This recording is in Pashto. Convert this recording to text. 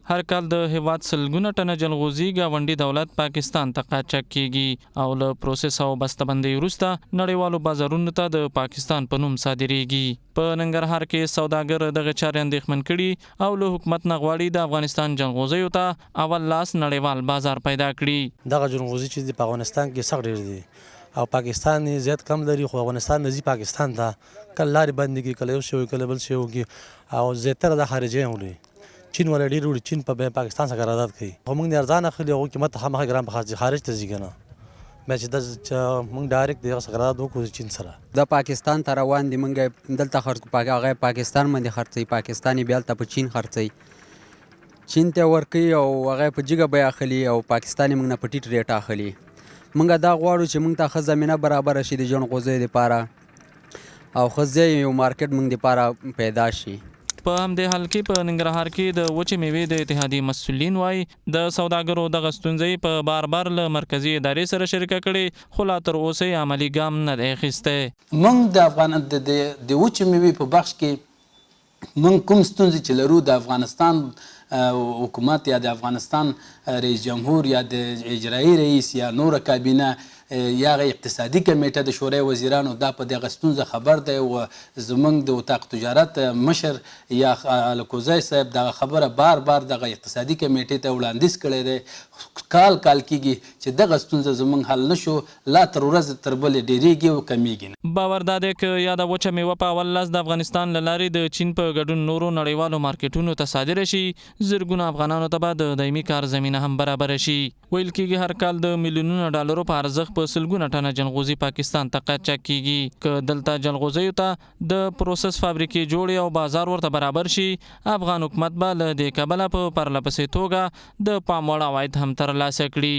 هر کال د هیواد سلګونه ټنه جلغوزي گاونډي دولت پاکستان ته قاچاق کیږي او له پروسس او بسته‌بندۍ وروسته نړیوالو بازارونو ته د پاکستان په نوم صادریږي. په ننګرهار کې سوداګر دغه چارې اندېښمن کړي او له حکومت نه غواړي د افغانستان جلغوزیو ته اول لاس نړیوال بازار پیدا کړي. دغه جلغوزي چې په افغانستان کې سخت ډېر دي او پاکستان یې زیات کم لري، خو افغانستان نه ځي پاکستان ته کله لارې بندې کړي، کله یو شی وي کله بل شی وکړي او زیاتره د خارجیان وړي. چین ولا ډېر وړي، چین په پاکستان سره قرارداد کوي، خو موږ نه ارزانه اخلي او قیمت خامخا ګران په خارج ته ځي که نه. بیا چې موږ ډایرکټ دغه سره قرارداد وکړو چین سره د پاکستان ته روان دي، موږ دلته خرڅ کوو، هغه پاکستان باندې خرڅوي، پاکستان یې بیا هلته په چین خرڅوي، چین ته ورکوي او هغه په جګه بیه اخلي او پاکستان یې موږ نه په ټیټ ریټ اخلي. موږ دا غواړو چې موږ ته ښه زمینه برابره شي د جلغوزیو دپاره او ښه ځای یو مارکیټ موږ دپاره پیدا شي. په همدې حال کې په ننګرهار کې د وچې میوې د اتحادیې مسؤلین وایي د سوداګرو دغه ستونزې په بار له مرکزي ادارې سره شریکه کړې، خو لا تر اوسه یې عملي ګام نه دی اخیستی. موږ د وچې میوې په بخش کې موږ کوم ستونزې چې لرو د افغانستان حکومت یا د افغانستان رئیس جمهور یا د اجرایي رئیس یا نوره کابینه یا اقتصادي کمیټه د شورای وزیرانو دا په دغه ستونزه خبر دی او زموږ د اتاق تجارت مشر یا الکوزی صاحب دغه خبره بار دغه اقتصادي کمیټې ته وړاندیز کړی دی. کال کېږي چې دغه ستونزه زموږ حل نشو، لا تر ورځې تر بلې ډېرېږي او کمیږي. باور دا دی که یا د وچه میوه په اول لاس د افغانستان له لارې د چین په ګډون نورو نړیوالو مارکیټونو ته صادره شي، زرګونه افغانانو ته به د دایمي کار زمینه هم برابره شي. ویل کېږي هر کال د میلیونونو ډالرو په ارزښت په سلګونه ټنه جلغوزي پاکستان ته قاچاق کیږي. که دلته جلغوزیو ته د پروسس فابریکې جوړې او بازار ورته برابر شي، افغان حکومت به له دې کبله په پرله پسې توګه د پام وړ عواید هم ترلاسه کړي.